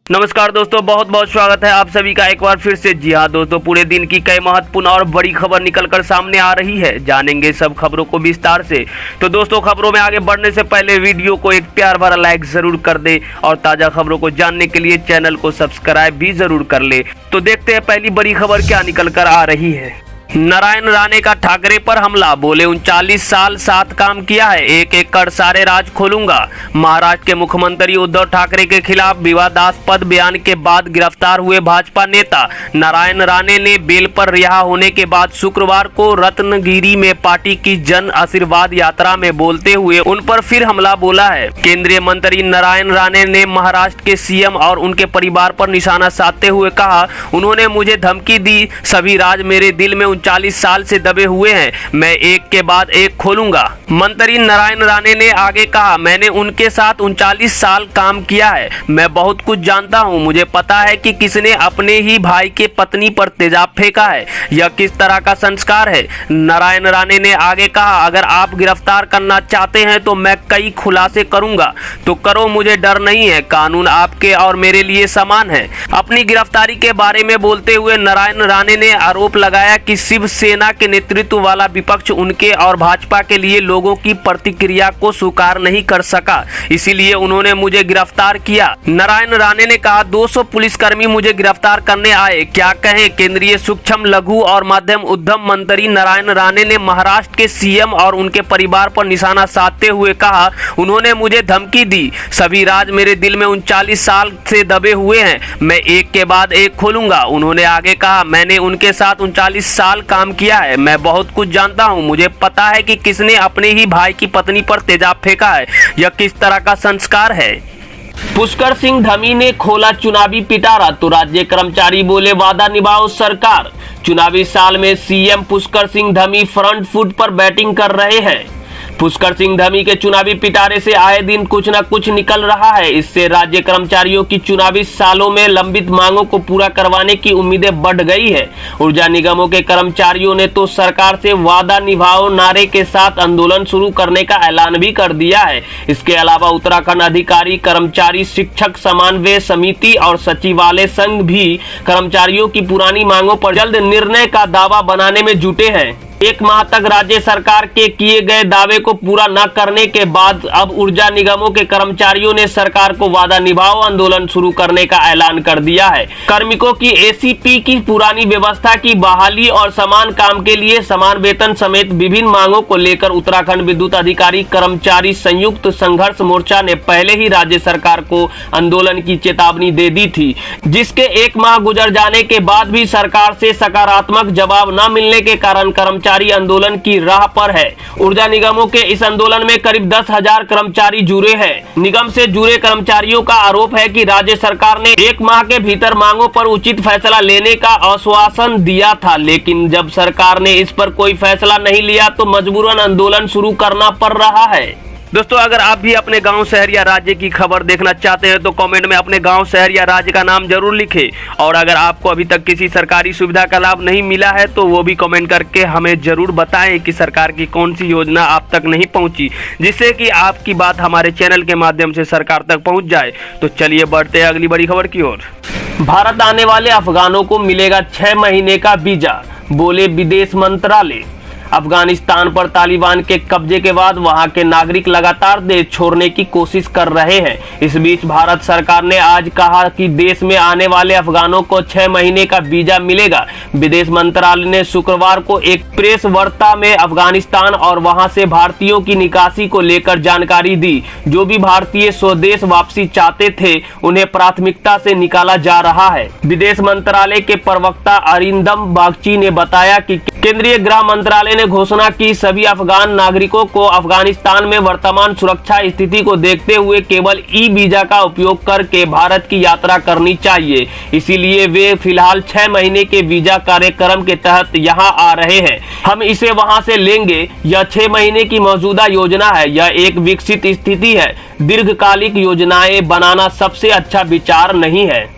नमस्कार दोस्तों, बहुत बहुत स्वागत है आप सभी का एक बार फिर से। जी हाँ दोस्तों, पूरे दिन की कई महत्वपूर्ण और बड़ी खबर निकलकर सामने आ रही है। जानेंगे सब खबरों को विस्तार से। तो दोस्तों, खबरों में आगे बढ़ने से पहले वीडियो को एक प्यार भरा लाइक जरूर कर दे और ताज़ा खबरों को जानने के लिए चैनल को सब्सक्राइब भी जरूर कर ले। तो देखते हैं पहली बड़ी खबर क्या निकल कर आ रही है। नारायण राणे का ठाकरे पर हमला, बोले 39 साल साथ काम किया है, एक एक कर सारे राज खोलूंगा। महाराष्ट्र के मुख्यमंत्री उद्धव ठाकरे के खिलाफ विवादास्पद बयान के बाद गिरफ्तार हुए भाजपा नेता नारायण राणे ने बेल पर रिहा होने के बाद शुक्रवार को रत्नगिरी में पार्टी की जन आशीर्वाद यात्रा में बोलते हुए उन पर फिर हमला बोला है। केंद्रीय मंत्री नारायण राणे ने महाराष्ट्र के सीएम और उनके परिवार पर निशाना साधते हुए कहा, उन्होंने मुझे धमकी दी, सभी राज मेरे दिल में 39 साल से दबे हुए हैं, मैं एक के बाद एक खोलूंगा। मंत्री नारायण राणे ने आगे कहा, मैंने उनके साथ 39 साल काम किया है, मैं बहुत कुछ जानता हूं, मुझे पता है कि किसने अपने ही भाई के पत्नी पर तेजाब फेंका है, यह किस तरह का संस्कार है। नारायण राणे ने आगे कहा, अगर आप गिरफ्तार करना चाहते हैं तो मैं कई खुलासे करूंगा, तो करो, मुझे डर नहीं है, कानून आपके और मेरे लिए समान है। अपनी गिरफ्तारी के बारे में बोलते हुए नारायण राणे ने आरोप लगाया कि शिवसेना के नेतृत्व वाला विपक्ष उनके और भाजपा के लिए लोगों की प्रतिक्रिया को स्वीकार नहीं कर सका, इसीलिए उन्होंने मुझे गिरफ्तार किया। नारायण राणे ने कहा, 200 पुलिसकर्मी मुझे गिरफ्तार करने आए, क्या कहें। केंद्रीय सूक्ष्म लघु और मध्यम उद्यम मंत्री नारायण राणे ने महाराष्ट्र के सीएम और उनके परिवार पर निशाना साधते हुए कहा, उन्होंने मुझे धमकी दी, सभी राज मेरे दिल में 39 साल से दबे हुए हैं, मैं एक के बाद एक खोलूंगा। उन्होंने आगे कहा, मैंने उनके साथ 39 साल काम किया है, मैं बहुत कुछ जानता हूं, मुझे पता है कि किसने अपने ही भाई की पत्नी पर तेजाब फेंका है, यह किस तरह का संस्कार है। पुष्कर सिंह धामी ने खोला चुनावी पिटारा, तो राज्य कर्मचारी बोले वादा निभाओ सरकार। चुनावी साल में CM Pushkar Singh Dhami front foot पर बैटिंग कर रहे हैं। पुष्कर सिंह धामी के चुनावी पिटारे से आए दिन कुछ न कुछ निकल रहा है। इससे राज्य कर्मचारियों की चुनावी सालों में लंबित मांगों को पूरा करवाने की उम्मीदें बढ़ गई है। ऊर्जा निगमों के कर्मचारियों ने तो सरकार से वादा निभाओ नारे के साथ आंदोलन शुरू करने का ऐलान भी कर दिया है। इसके अलावा उत्तराखंड अधिकारी कर्मचारी शिक्षक समन्वय समिति और सचिवालय संघ भी कर्मचारियों की पुरानी मांगों पर जल्द निर्णय का दावा बनाने में जुटे हैं। एक माह तक राज्य सरकार के किए गए दावे को पूरा न करने के बाद अब ऊर्जा निगमों के कर्मचारियों ने सरकार को वादा निभाओ आंदोलन शुरू करने का ऐलान कर दिया है। कार्मिकों की एसीपी की पुरानी व्यवस्था की बहाली और समान काम के लिए समान वेतन समेत विभिन्न मांगों को लेकर उत्तराखंड विद्युत अधिकारी कर्मचारी संयुक्त संघर्ष मोर्चा ने पहले ही राज्य सरकार को आंदोलन की चेतावनी दे दी थी, जिसके एक माह गुजर जाने के बाद भी सरकार से सकारात्मक जवाब न मिलने के कारण कर्मचारी आंदोलन की राह पर है। ऊर्जा निगमों के इस आंदोलन में करीब 10,000 कर्मचारी जुड़े हैं। निगम से जुड़े कर्मचारियों का आरोप है कि राज्य सरकार ने एक माह के भीतर मांगों पर उचित फैसला लेने का आश्वासन दिया था, लेकिन जब सरकार ने इस पर कोई फैसला नहीं लिया तो मजबूरन आंदोलन शुरू करना पड़ रहा है। दोस्तों, अगर आप भी अपने गांव, शहर या राज्य की खबर देखना चाहते हैं तो कमेंट में अपने गांव, शहर या राज्य का नाम जरूर लिखें। और अगर आपको अभी तक किसी सरकारी सुविधा का लाभ नहीं मिला है तो वो भी कमेंट करके हमें जरूर बताएं कि सरकार की कौन सी योजना आप तक नहीं पहुंची, जिससे कि आपकी बात हमारे चैनल के माध्यम से सरकार तक पहुंच जाए। तो चलिए बढ़ते हैं अगली बड़ी खबर की ओर। भारत आने वाले अफगानों को मिलेगा 6 महीने का वीजा, बोले विदेश मंत्रालय। अफगानिस्तान पर तालिबान के कब्जे के बाद वहां के नागरिक लगातार देश छोड़ने की कोशिश कर रहे हैं। इस बीच भारत सरकार ने आज कहा कि देश में आने वाले अफगानों को 6 महीने का वीजा मिलेगा। विदेश मंत्रालय ने शुक्रवार को एक प्रेस वार्ता में अफगानिस्तान और वहां से भारतीयों की निकासी को लेकर जानकारी दी। जो भी भारतीय स्वदेश वापसी चाहते थे उन्हें प्राथमिकता से निकाला जा रहा है। विदेश मंत्रालय के प्रवक्ता अरिंदम बागची ने बताया कि केंद्रीय गृह मंत्रालय ने घोषणा की सभी अफगान नागरिकों को अफगानिस्तान में वर्तमान सुरक्षा स्थिति को देखते हुए केवल ई वीजा का उपयोग करके भारत की यात्रा करनी चाहिए। इसीलिए वे फिलहाल 6 महीने के वीजा कार्यक्रम के तहत यहां आ रहे हैं। हम इसे वहां से लेंगे। यह 6 महीने की मौजूदा योजना है। यह एक विकसित स्थिति है। दीर्घकालिक योजनाएं बनाना सबसे अच्छा विचार नहीं है।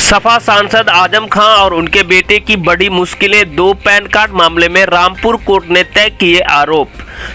सपा सांसद आजम खां और उनके बेटे की बड़ी मुश्किलें, 2 पैन कार्ड मामले में रामपुर कोर्ट ने तय किए आरोप।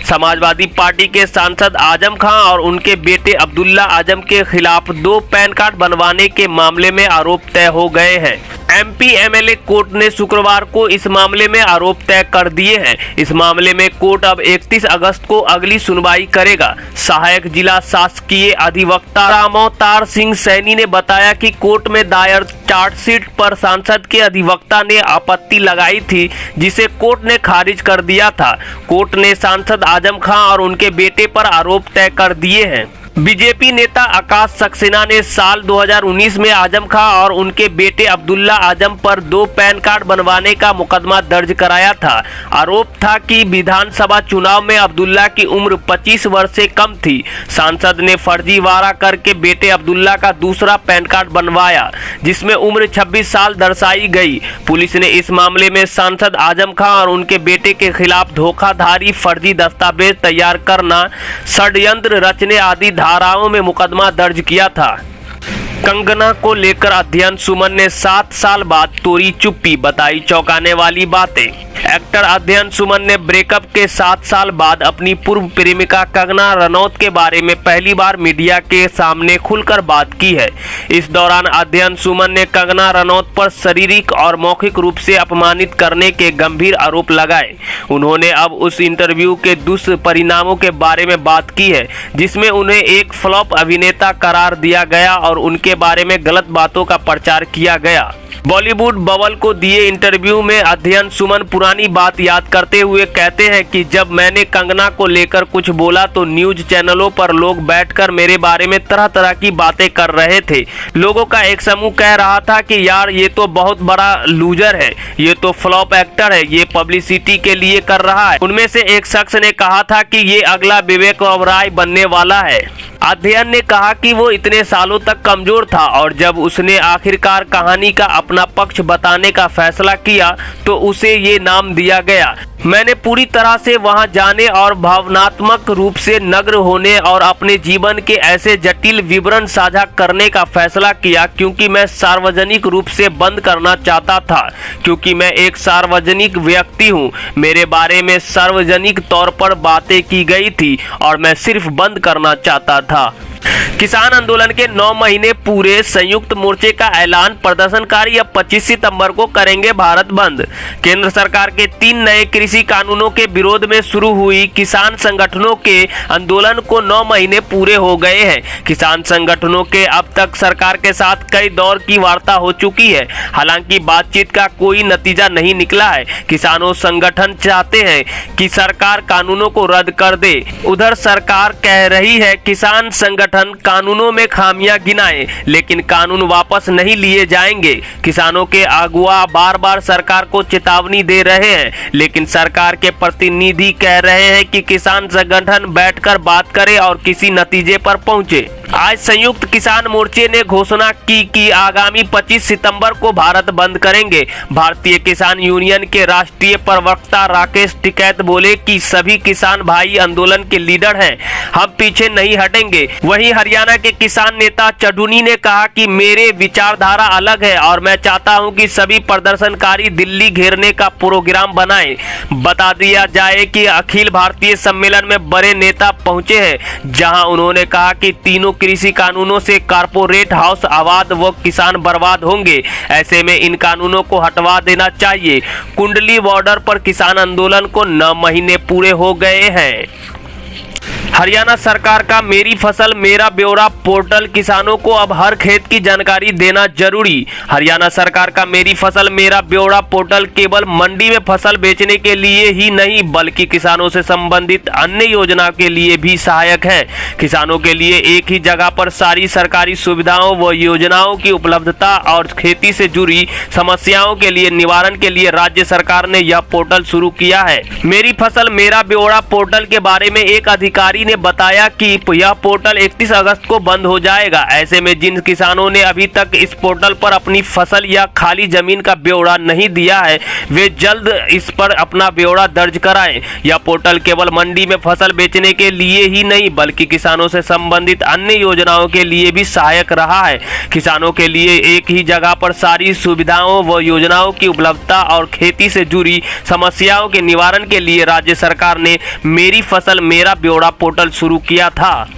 समाजवादी पार्टी के सांसद आजम खां और उनके बेटे अब्दुल्ला आजम के खिलाफ 2 पैन कार्ड बनवाने के मामले में आरोप तय हो गए हैं। एमपी एमएलए कोर्ट ने शुक्रवार को इस मामले में आरोप तय कर दिए हैं। इस मामले में कोर्ट अब 31 अगस्त को अगली सुनवाई करेगा। सहायक जिला शासकीय अधिवक्ता रामअवतार सिंह सैनी ने बताया कि कोर्ट में दायर चार्जशीट पर सांसद के अधिवक्ता ने आपत्ति लगाई थी, जिसे कोर्ट ने खारिज कर दिया था। कोर्ट ने सांसद आजम खां और उनके बेटे पर आरोप तय कर दिए हैं। बीजेपी नेता आकाश सक्सेना ने साल 2019 में आजम खां और उनके बेटे अब्दुल्ला आजम पर 2 पैन कार्ड बनवाने का मुकदमा दर्ज कराया था। आरोप था कि विधानसभा चुनाव में अब्दुल्ला की उम्र 25 वर्ष से कम थी। सांसद ने फर्जीवाड़ा करके बेटे अब्दुल्ला का दूसरा पैन कार्ड बनवाया, जिसमें उम्र 26 साल दर्शाई गई। पुलिस ने इस मामले में सांसद आजम खां और उनके बेटे के खिलाफ धोखाधड़ी, फर्जी दस्तावेज तैयार करना, षड्यंत्र रचने आदि धाराओं में मुकदमा दर्ज किया था। कंगना को लेकर अध्ययन सुमन ने 7 साल बाद तोड़ी चुप्पी, बताई चौंकाने वाली बातें। एक्टर अध्ययन सुमन ने ब्रेकअप के 7 साल बाद अपनी पूर्व प्रेमिका कंगना रनौत के बारे में पहली बार मीडिया के सामने खुलकर बात की है। इस दौरान अध्ययन सुमन ने कंगना रनौत पर शारीरिक और मौखिक रूप से अपमानित करने के गंभीर आरोप लगाए। उन्होंने अब उस इंटरव्यू के दुष्परिणामों के बारे में बात की है, जिसमें उन्हें एक फ्लॉप अभिनेता करार दिया गया और उनके बारे में गलत बातों का प्रचार किया गया। बॉलीवुड बबल को दिए इंटरव्यू में अध्ययन सुमन पुरानी बात याद करते हुए कहते हैं कि जब मैंने कंगना को लेकर कुछ बोला तो न्यूज चैनलों पर लोग बैठकर मेरे बारे में तरह तरह की बातें कर रहे थे। लोगों का एक समूह कह रहा था कि यार ये तो बहुत बड़ा लूजर है, ये तो फ्लॉप एक्टर है, ये पब्लिसिटी के लिए कर रहा है। उनमें से एक शख्स ने कहा था कि ये अगला विवेक ओबराय बनने वाला है। अध्ययन ने कहा कि वो इतने सालों तक कमजोर था और जब उसने आखिरकार कहानी का अपना पक्ष बताने का फैसला किया तो उसे ये नाम दिया गया। मैंने पूरी तरह से वहां जाने और भावनात्मक रूप से नग्न होने और अपने जीवन के ऐसे जटिल विवरण साझा करने का फैसला किया क्योंकि मैं सार्वजनिक रूप से बंद करना चाहता था, क्योंकि मैं एक सार्वजनिक व्यक्ति हूं। मेरे बारे में सार्वजनिक तौर पर बातें की गई थी और मैं सिर्फ बंद करना चाहता था। किसान आंदोलन के 9 महीने पूरे, संयुक्त मोर्चे का ऐलान। प्रदर्शनकारी अब 25 सितंबर को करेंगे भारत बंद। केंद्र सरकार के 3 नए कृषि कानूनों के विरोध में शुरू हुई किसान संगठनों के आंदोलन को 9 महीने पूरे हो गए हैं। किसान संगठनों के अब तक सरकार के साथ कई दौर की वार्ता हो चुकी है, हालांकि बातचीत का कोई नतीजा नहीं निकला है। किसानों संगठन चाहते हैं कि सरकार कानूनों को रद्द कर दे। उधर सरकार कह रही है किसान संगठन कानूनों में खामियां गिनाएं, लेकिन कानून वापस नहीं लिए जाएंगे। किसानों के अगुवा बार बार सरकार को चेतावनी दे रहे हैं, लेकिन सरकार के प्रतिनिधि कह रहे हैं कि किसान संगठन बैठकर बात करे और किसी नतीजे पर पहुंचे। आज संयुक्त किसान मोर्चे ने घोषणा की कि आगामी 25 सितंबर को भारत बंद करेंगे। भारतीय किसान यूनियन के राष्ट्रीय प्रवक्ता राकेश टिकैत बोले कि सभी किसान भाई आंदोलन के लीडर हैं, हम पीछे नहीं हटेंगे। वहीं हरियाणा के किसान नेता चढ़ूनी ने कहा कि मेरे विचारधारा अलग है और मैं चाहता हूं कि सभी प्रदर्शनकारी दिल्ली घेरने का प्रोग्राम बनाएं। बता दिया जाए कि अखिल भारतीय सम्मेलन में बड़े नेता पहुंचे हैं, जहां उन्होंने कहा कि तीनों कृषि कानूनों से कारपोरेट हाउस आबाद व किसान बर्बाद होंगे। ऐसे में इन कानूनों को हटवा देना चाहिए। कुंडली बॉर्डर पर किसान आंदोलन को 9 महीने पूरे हो गए हैं। हरियाणा सरकार का मेरी फसल मेरा ब्यौरा पोर्टल, किसानों को अब हर खेत की जानकारी देना जरूरी। हरियाणा सरकार का मेरी फसल मेरा ब्यौरा पोर्टल केवल मंडी में फसल बेचने के लिए ही नहीं, बल्कि किसानों से संबंधित अन्य योजनाओं के लिए भी सहायक है। किसानों के लिए एक ही जगह पर सारी सरकारी सुविधाओं व योजनाओं की उपलब्धता और खेती से जुड़ी समस्याओं के लिए निवारण के लिए राज्य सरकार ने यह पोर्टल शुरू किया है। मेरी फसल मेरा ब्यौरा पोर्टल के बारे में एक अधिकारी अधिकारी ने बताया कि यह पोर्टल 31 अगस्त को बंद हो जाएगा। ऐसे में जिन किसानों ने अभी तक इस पोर्टल पर अपनी फसल या खाली जमीन का ब्यौरा नहीं दिया है, वे जल्द इस पर अपना ब्यौरा दर्ज कराएं। यह पोर्टल केवल मंडी में फसल बेचने के लिए ही नहीं बल्कि किसानों से संबंधित अन्य योजनाओं के लिए भी सहायक रहा है। किसानों के लिए एक ही जगह पर सारी सुविधाओं व योजनाओं की उपलब्धता और खेती से जुड़ी समस्याओं के निवारण के लिए राज्य सरकार ने मेरी फसल मेरा ब्यौरा पोर्टल शुरू किया था।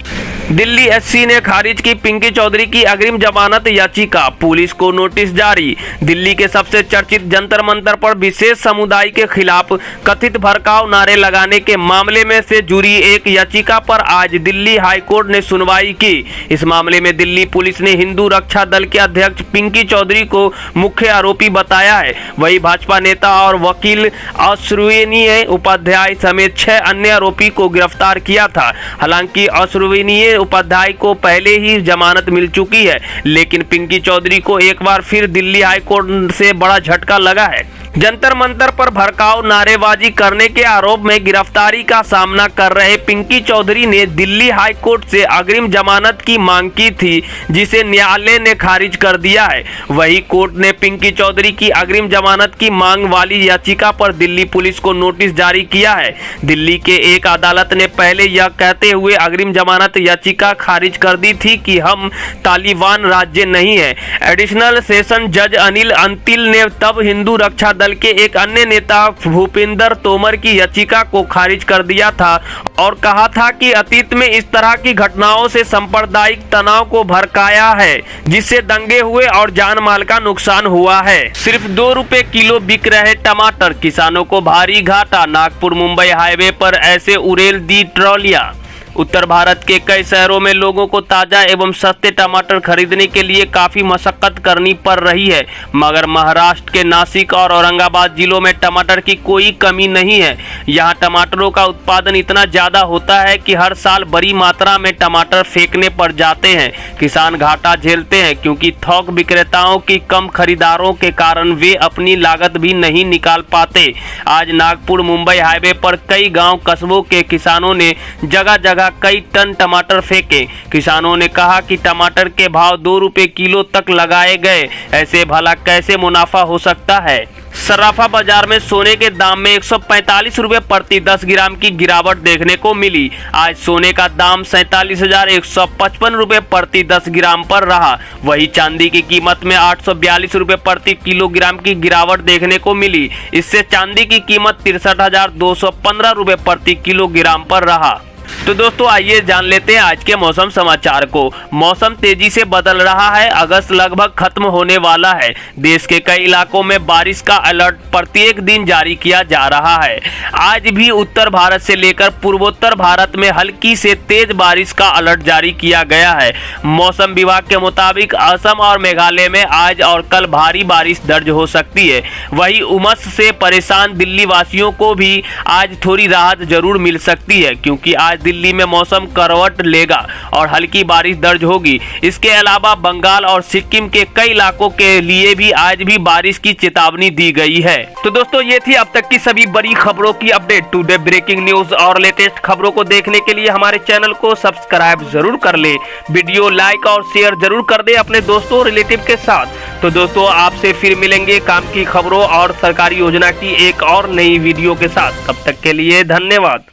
दिल्ली एससी ने खारिज की पिंकी चौधरी की अग्रिम जमानत याचिका, पुलिस को नोटिस जारी। दिल्ली के सबसे चर्चित जंतर मंतर पर विशेष समुदाय के खिलाफ कथित भड़काऊ नारे लगाने के मामले में से जुड़ी एक याचिका पर आज दिल्ली हाईकोर्ट ने सुनवाई की। इस मामले में दिल्ली पुलिस ने हिंदू रक्षा दल के अध्यक्ष पिंकी चौधरी को मुख्य आरोपी बताया है। वही भाजपा नेता और वकील अश्विनी उपाध्याय समेत 6 अन्य आरोपी को गिरफ्तार किया था। हालांकि अश्विनी उपाध्याय को पहले ही जमानत मिल चुकी है, लेकिन पिंकी चौधरी को एक बार फिर दिल्ली हाईकोर्ट से बड़ा झटका लगा है। जंतर मंतर पर भड़काऊ नारेबाजी करने के आरोप में गिरफ्तारी का सामना कर रहे पिंकी चौधरी ने दिल्ली हाईकोर्ट से अग्रिम जमानत की मांग की थी, जिसे न्यायालय ने खारिज कर दिया है। वही कोर्ट ने पिंकी चौधरी की अग्रिम जमानत की मांग वाली याचिका पर दिल्ली पुलिस को नोटिस जारी किया है। दिल्ली के एक अदालत ने पहले यह कहते हुए अग्रिम जमानत याचिका खारिज कर दी थी कि हम तालिबान राज्य नहीं है। एडिशनल सेशन जज अनिल अंतिल ने तब हिंदू रक्षा दल के एक अन्य नेता भूपिंदर तोमर की याचिका को खारिज कर दिया था और कहा था कि अतीत में इस तरह की घटनाओं से सांप्रदायिक तनाव को भड़काया है, जिससे दंगे हुए और जान माल का नुकसान हुआ है। सिर्फ 2 रुपए किलो बिक रहे टमाटर, किसानों को भारी घाटा। नागपुर मुंबई हाईवे पर ऐसे उड़ेल दी ट्रॉलियां। उत्तर भारत के कई शहरों में लोगों को ताज़ा एवं सस्ते टमाटर खरीदने के लिए काफ़ी मशक्कत करनी पड़ रही है, मगर महाराष्ट्र के नासिक और औरंगाबाद जिलों में टमाटर की कोई कमी नहीं है। यहाँ टमाटरों का उत्पादन इतना ज़्यादा होता है कि हर साल बड़ी मात्रा में टमाटर फेंकने पड़ जाते हैं। किसान घाटा झेलते हैं क्योंकि थोक विक्रेताओं की कम खरीदारों के कारण वे अपनी लागत भी नहीं निकाल पाते। आज नागपुर मुंबई हाईवे पर कई गाँव कस्बों के किसानों ने जगह जगह कई टन टमाटर फेंके। किसानों ने कहा कि टमाटर के भाव 2 रुपए किलो तक लगाए गए, ऐसे भला कैसे मुनाफा हो सकता है। सराफा बाजार में सोने के दाम में 145 रुपए प्रति 10 ग्राम की गिरावट देखने को मिली। आज सोने का दाम 47,155 रुपए प्रति 10 ग्राम पर रहा। वही चांदी की कीमत में 842 रुपए प्रति किलोग्राम की गिरावट देखने को मिली। इससे चांदी की कीमत 63,215 रुपए प्रति किलोग्राम पर रहा। तो दोस्तों आइए जान लेते हैं आज के मौसम समाचार को। मौसम तेजी से बदल रहा है, अगस्त लगभग खत्म होने वाला है। देश के कई इलाकों में बारिश का अलर्ट प्रत्येक दिन जारी किया जा रहा है। आज भी उत्तर भारत से लेकर पूर्वोत्तर भारत में हल्की से तेज बारिश का अलर्ट जारी किया गया है। मौसम विभाग के मुताबिक असम और मेघालय में आज और कल भारी बारिश दर्ज हो सकती है। वही उमस से परेशान दिल्ली वासियों को भी आज थोड़ी राहत जरूर मिल सकती है, क्योंकि आज दिल्ली में मौसम करवट लेगा और हल्की बारिश दर्ज होगी। इसके अलावा बंगाल और सिक्किम के कई इलाकों के लिए भी आज भी बारिश की चेतावनी दी गई है। तो दोस्तों ये थी अब तक की सभी बड़ी खबरों की अपडेट। टुडे ब्रेकिंग न्यूज और लेटेस्ट खबरों को देखने के लिए हमारे चैनल को सब्सक्राइब जरूर कर ले, वीडियो लाइक और शेयर जरूर कर दे अपने दोस्तों रिलेटिव के साथ। तो दोस्तों आपसे फिर मिलेंगे काम की खबरों और सरकारी योजना की एक और नई वीडियो के साथ। तब तक के लिए धन्यवाद।